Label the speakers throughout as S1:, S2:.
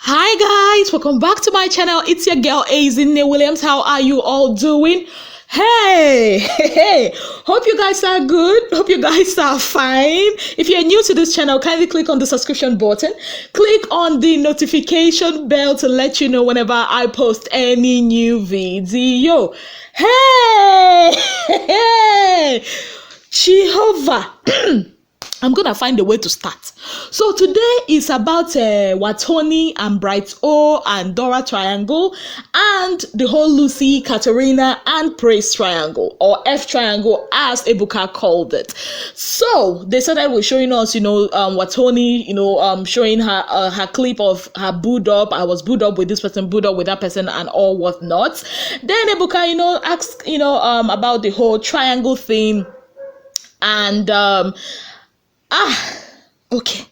S1: Hi guys, welcome back to my channel. It's your girl KA3NA. How are you all doing? Hey, hope you guys are good. Hope you guys are fine. If you're new to this channel, kindly click on the subscription button. Click on the notification bell to let you know whenever I post any new video. Hey, Jehovah. I'm gonna find a way to start. So today is about Watoni and Brighto and Dora triangle and the whole Lucy, KA3NA and Praise triangle, or F triangle as Ebuka called it. So they started with showing us, Watoni, showing her clip of her booed up. I was booed up with this person, booed up with that person, and all whatnot. Then Ebuka, asked, about the whole triangle thing, and okay.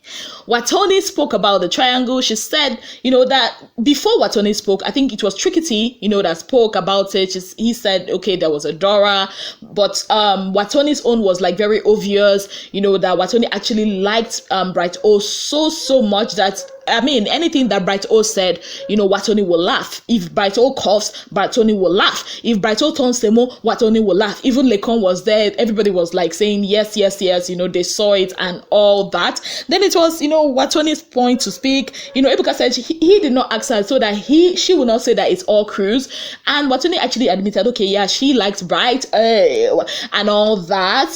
S1: Watoni spoke about the triangle. She said, that before Watoni spoke, I think it was Trickity, that spoke about it. He said, okay, there was a Dora, but Watoni's own was like very obvious, that Watoni actually liked Brighto so much that, anything that Brighto said, Watoni will laugh. If Brighto coughs, Watoni will laugh. If Brighto turns Semo, Watoni will laugh. Even Lekon was there. Everybody was like saying yes, they saw it and all that. Then it was, Watoni's point to speak. Ebuka said he did not ask her so that she would not say that it's all cruise. And Watoni actually admitted, okay, yeah, she liked Bright and all that,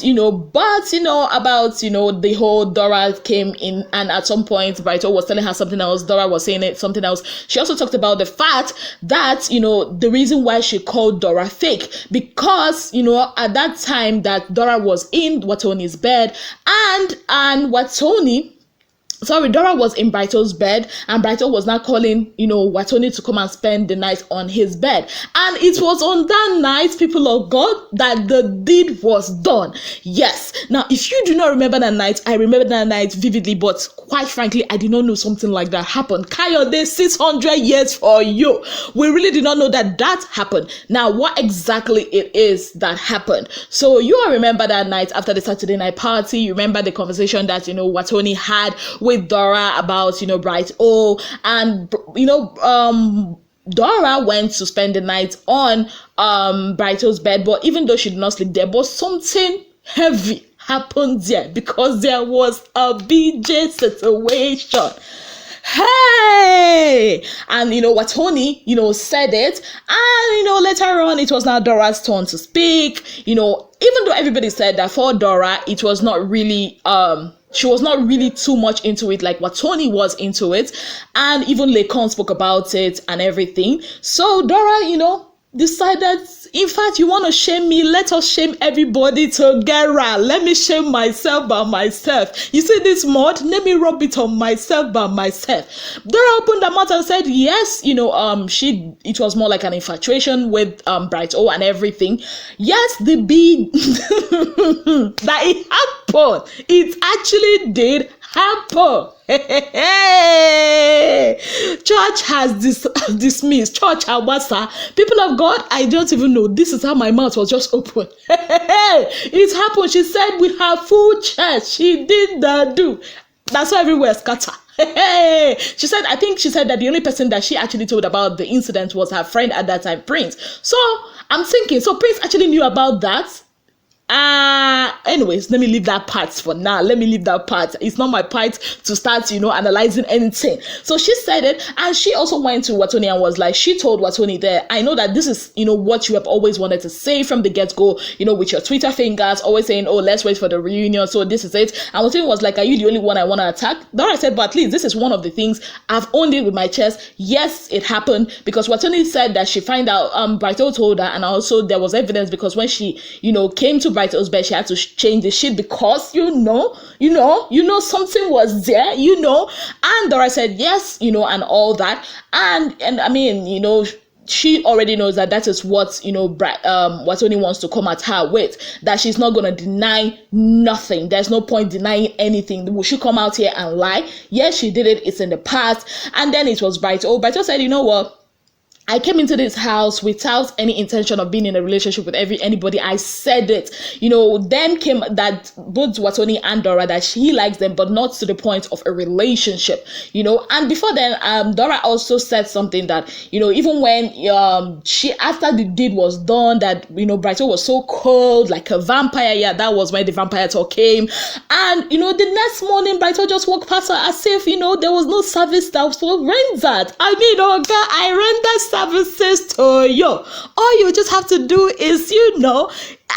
S1: but, about, the whole Dora came in, and at some point, Brighto was telling her something else, Dora was saying it something else. She also talked about the fact that, the reason why she called Dora fake, because, at that time that Dora was in Watoni's bed, and Dora was in Brighto's bed, and Brighto was now calling, Watoni to come and spend the night on his bed. And it was on that night, people of God, that the deed was done. Yes. Now, if you do not remember that night, I remember that night vividly, but quite frankly, I did not know something like that happened. Kayode, 600 years for you. We really did not know that happened. Now, what exactly it is that happened? So you all remember that night after the Saturday night party. You remember the conversation that, Watoni had with Dora about, Brighto, and, Dora went to spend the night on Brighto's bed, but even though she did not sleep there, but something heavy happened there because there was a BJ situation. Hey, and Watoni said it, and later on it was now Dora's turn to speak. Even though everybody said that for Dora it was not really she was not really too much into it like Watoni was into it, and even Lekon spoke about it and everything. So Dora, decided, in fact, you want to shame me, let us shame everybody together. Let me shame myself by myself. You see this mud? Let me rub it on myself by myself. Dora opened her mouth and said, yes, it was more like an infatuation with Brighto and everything. Yes, the bee that it happened. It actually did happen. Hey, church has dismissed. Church Awasa. People of God, I don't even know. This is how my mouth was just open. It happened. She said with her full chest, she did that do. That's why everywhere scatter. She said that the only person that she actually told about the incident was her friend at that time, Prince. So I'm thinking, so Prince actually knew about that. Anyways, let me leave that part for now. It's not my part to start, analyzing anything. So she said it, and she also went to Watoni and was like, she told Watoni there, I know that this is, what you have always wanted to say from the get-go, with your Twitter fingers, always saying, oh, let's wait for the reunion, so this is it. And Watoni was like, are you the only one I want to attack? Dora said, but at least this is one of the things I've owned it with my chest. Yes, it happened, because Watoni said that she found out, Brighto told her, and also there was evidence because when she, came to Brighto's bed, she had to change the sheet because something was there, and Dora said yes, and all that, and she already knows that is what Watoni wants to come at her with, that she's not gonna deny nothing. There's no point denying anything. Will she come out here and lie? Yes, she did it. It's in the past. And then it was Brighto. Brighto said, you know what? I came into this house without any intention of being in a relationship with anybody. I said it. Then came that both Watoni and Dora, that she likes them, but not to the point of a relationship. And before then, Dora also said something that, even when she, after the deed was done, that, Brighto was so cold, like a vampire. Yeah, that was when the vampire talk came. And, the next morning, Brighto just walked past her as if, there was no service that was rendered. I mean, I rendered services to you. All you just have to do is,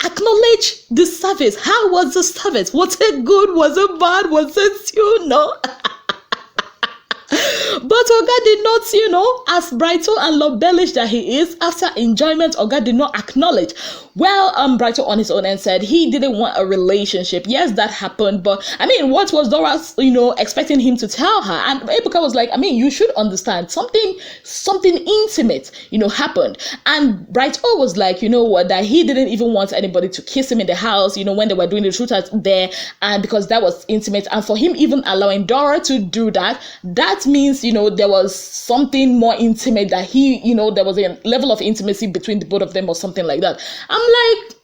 S1: acknowledge the service. How was the service? Was it good? Was it bad? Was it, But Oga did not, as Brighto and love bellish that he is, after enjoyment, Oga did not acknowledge. Well, Brighto on his own end said he didn't want a relationship. Yes, that happened, but what was Dora, expecting him to tell her? And Ebuka was like, you should understand something intimate, happened. And Brighto was like, that he didn't even want anybody to kiss him in the house, when they were doing the shoot out there, and because that was intimate. And for him even allowing Dora to do that means, there was something more intimate, that he, there was a level of intimacy between the both of them or something like that. I'm like,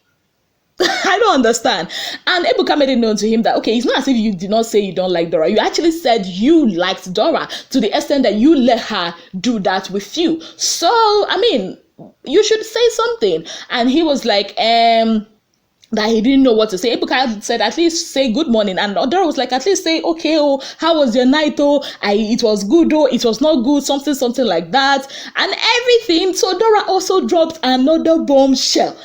S1: I don't understand. And Ebuka made it known to him that, okay, it's not as if you did not say you don't like Dora. You actually said you liked Dora to the extent that you let her do that with you. So, you should say something. And he was like, that he didn't know what to say. Ebuka said, at least say good morning. And Dora was like, at least say, okay, how was your night? It was good, it was not good, something like that. And everything. So Dora also dropped another bombshell.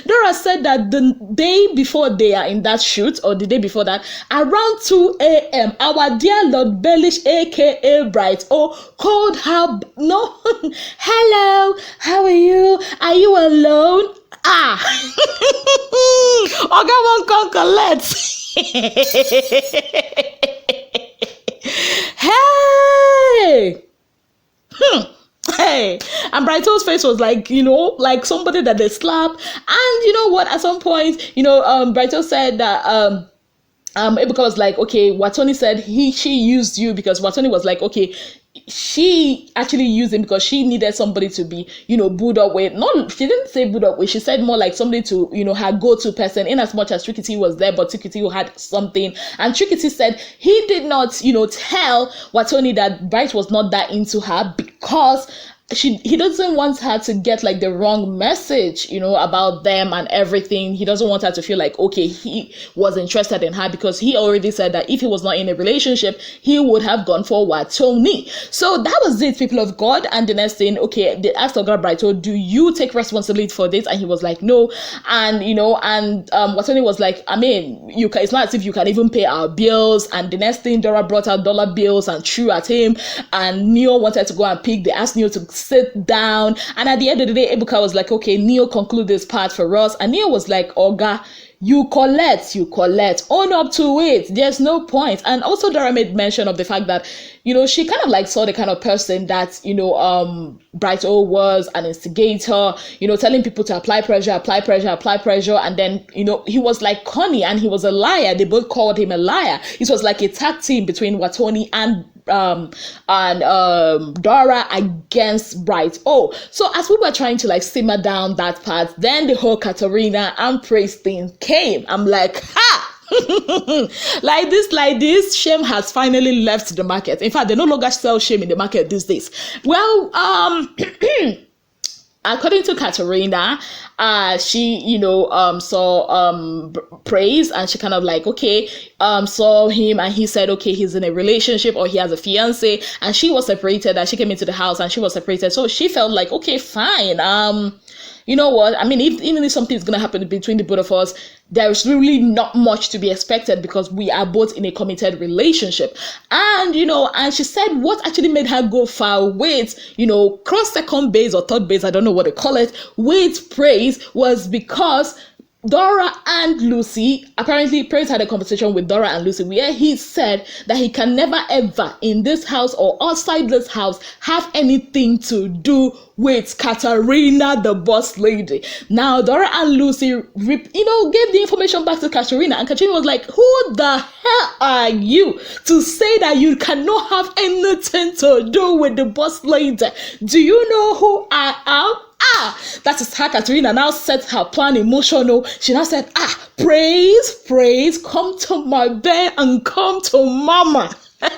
S1: Dora said that the day before they are in that shoot, or the day before that, around 2 a.m., our dear Lord Bellish, aka Brighto, called her. No, hello, how are you? Are you alone? Oga won't come collect. Hey. Hey, and Brighto's face was like, like somebody that they slapped. And you know what? At some point, Brighto said that Ebuka was like, okay, Watoni said she used you, because Watoni was like, okay, she actually used him because she needed somebody to be, booed up with. No, she didn't say booed up with. She said more like somebody to, her go-to person, in as much as Trikiti was there, but Trikiti had something. And Trikiti said he did not, tell Watoni that Bright was not that into her, because he doesn't want her to get like the wrong message, about them and everything. He doesn't want her to feel like, okay, he was interested in her, because he already said that if he was not in a relationship, he would have gone for Watoni. So that was it, people of God. And the next thing, okay, they asked Oga Brighto, do you take responsibility for this? And he was like, no. And Watoni was like, it's not as if you can even pay our bills. And the next thing, Dora brought out dollar bills and threw at him, and Neo wanted to go and pick. They asked Neo to sit down, and at the end of the day, Ebuka was like, okay, Neo, conclude this part for us. And Neo was like, Oga, you collect, own up to it, there's no point. And also Dora made mention of the fact that, she kind of like saw the kind of person that, Brighto was, an instigator, telling people to apply pressure. And then, he was like Connie, and he was a liar. They both called him a liar. It was like a tag team between Watoni and Dora against Brighto. So as we were trying to like simmer down that part, then the whole KA3NA and praise thing came. I'm like, like this, shame has finally left the market. In fact, they no longer sell shame in the market these days. Well, according to KA3NA, she, saw praise, and she kind of like, okay, saw him, and he said, okay, he's in a relationship, or he has a fiance, and she was separated, and she came into the house and she was separated. So she felt like, okay, fine. You know what? Even if something's gonna happen between the both of us, there's really not much to be expected, because we are both in a committed relationship. And and she said what actually made her go far with, cross second base or third base, I don't know what they call it, with praise, was because Dora and Lucy, apparently Praise had a conversation with Dora and Lucy where he said that he can never ever in this house or outside this house have anything to do with KA3NA, the boss lady. Now Dora and Lucy, gave the information back to KA3NA, and KA3NA was like, who the hell are you to say that you cannot have anything to do with the boss lady? Do you know who I am? That is how KA3NA now set her plan emotional. She now said, praise, come to my bed and come to mama. That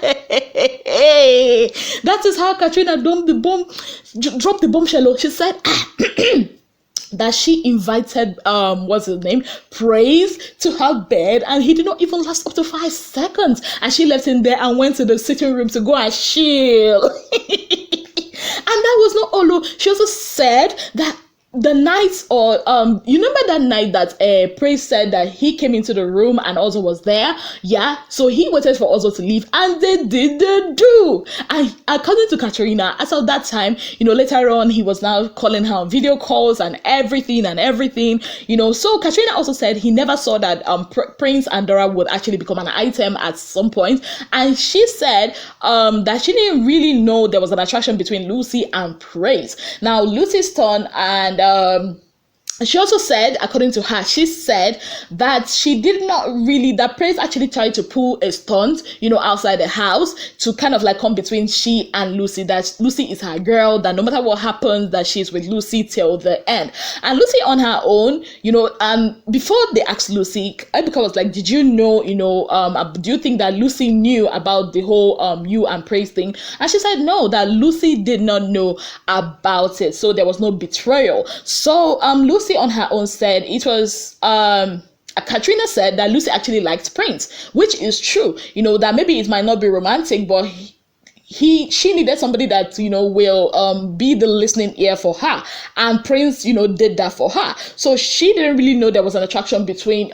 S1: is how KA3NA dropped the bombshell. She said, that she invited what's his name, Praise, to her bed, and he did not even last up to 5 seconds, and she left him there and went to the sitting room to go and chill. And that was not all. She also said that the night, or you remember that night that Praise said that he came into the room and Ozo was there? Yeah, so he waited for Ozo to leave, and they did the do. And according to KA3NA, as of that time, later on he was now calling her on video calls and everything. So KA3NA also said he never saw that Prince and Dora would actually become an item at some point, and she said that she didn't really know there was an attraction between Lucy and Praise. Now Lucy's turn, and she also said, according to her, she said that she did not really, that Praise actually tried to pull a stunt, outside the house to kind of like come between she and Lucy, that Lucy is her girl, that no matter what happens, that she's with Lucy till the end. And Lucy on her own, before they asked Lucy, Ebuka was like, did you know, do you think that Lucy knew about the whole you and Praise thing? And she said no, that Lucy did not know about it, so there was no betrayal. So Lucy on her own said it was KA3NA said that Lucy actually liked Prince, which is true, that maybe it might not be romantic, but she needed somebody that will be the listening ear for her, and Prince did that for her. So she didn't really know there was an attraction between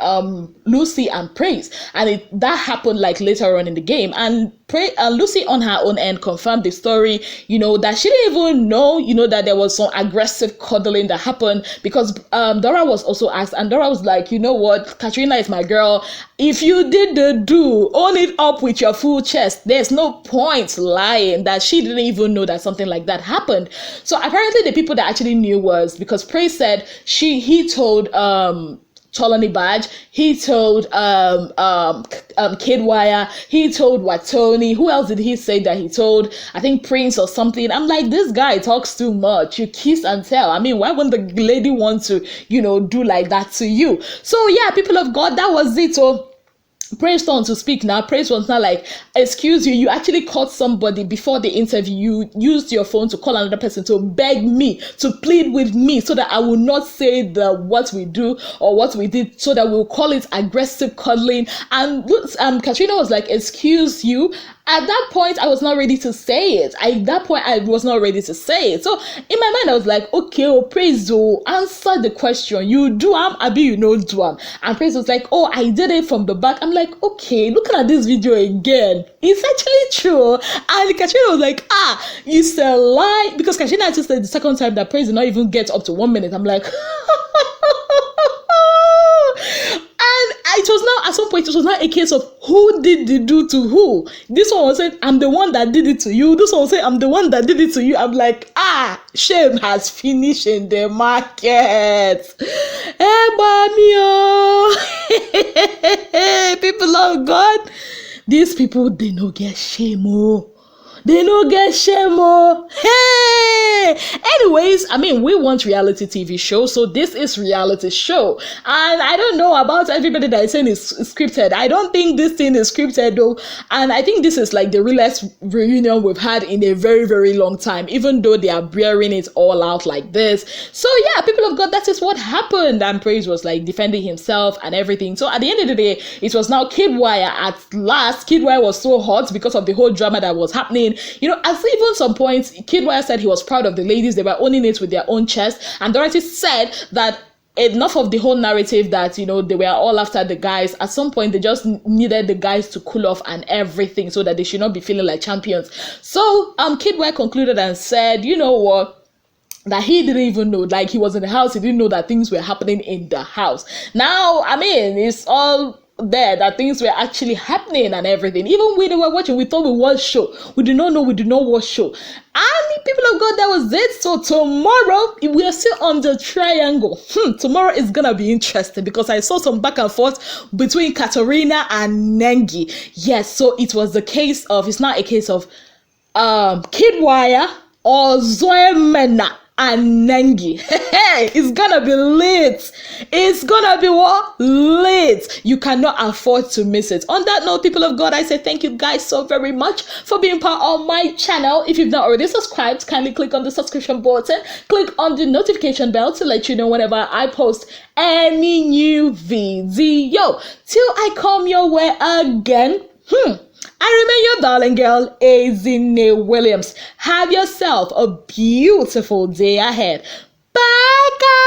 S1: Lucy and Prince, and that happened like later on in the game. And Lucy on her own end confirmed the story, that she didn't even know that there was some aggressive cuddling that happened, because Dora was also asked, and Dora was like, you know what, KA3NA is my girl. If you did the do, own it up with your full chest. There's no point lying that she didn't even know that something like that happened. So apparently the people that actually knew was because Praise said he told Tolani Badge, he told Kidwire, he told Watoni. Who else did he say that he told? I think Prince or something. I'm like, this guy talks too much. You kiss and tell. I mean, why wouldn't the lady want to, do like that to you? So yeah, people of God, that was it. So Praise on to speak now. Praise was not like, excuse you actually caught somebody before the interview. You used your phone to call another person to beg me, to plead with me, so that I will not say what we do or what we did, so that we'll call it aggressive cuddling. And KA3NA was like, excuse you. At that point, I was not ready to say it. So in my mind, I was like, okay, Praise, answer the question. You do Abi, you know do And Praise was like, oh, I did it from the back. I'm like, okay, looking at this video again, it's actually true. And KA3NA was like, you a lie, because KA3NA actually said the second time that Praise did not even get up to 1 minute. I'm like, and it was now, at some point, it was not a case of who did the do to who. This one was saying, I'm the one that did it to you. This one was saying, I'm the one that did it to you. I'm like, shame has finished in the market. People of God, these people, they no get shame. They no get shame. Hey! Anyways, I mean, we want reality TV show, so this is reality show. And I don't know about everybody that is saying it's scripted. I don't think this thing is scripted though. And I think this is like the realest reunion we've had in a very, very long time, even though they are bearing it all out like this. So yeah, people of God, that is what happened. And Praise was like defending himself and everything. So at the end of the day, it was now Kidwire at last. Kidwire was so hot because of the whole drama that was happening. As even some points, Kidwire said he was proud of the ladies. They were owning it with their own chest. And Dorothy said that enough of the whole narrative that, they were all after the guys. At some point, they just needed the guys to cool off and everything so that they should not be feeling like champions. So, Kidwire concluded and said, you know what? that he didn't even know. Like, he was in the house, he didn't know that things were happening in the house. Now, I mean, it's all there that things were actually happening and everything. Even when they were watching, we thought we watched show. We did not know we did not watch show. And people of God, that was it. So tomorrow we are still on the triangle. Tomorrow is gonna be interesting because I saw some back and forth between KA3NA and Nengi. Yes, so it was the case of, it's not a case of Kid Wire or Zoe Mena and Nengi. Hey, it's gonna be lit. It's gonna be what? Lit. You cannot afford to miss it. On that note, people of God, I say thank you guys so very much for being part of my channel. If you've not already subscribed, kindly click on the subscription button, click on the notification bell to let you know whenever I post any new video. Till I come your way again, I remain your darling girl, KA3NA Williams. Have yourself a beautiful day ahead. Bye, guys.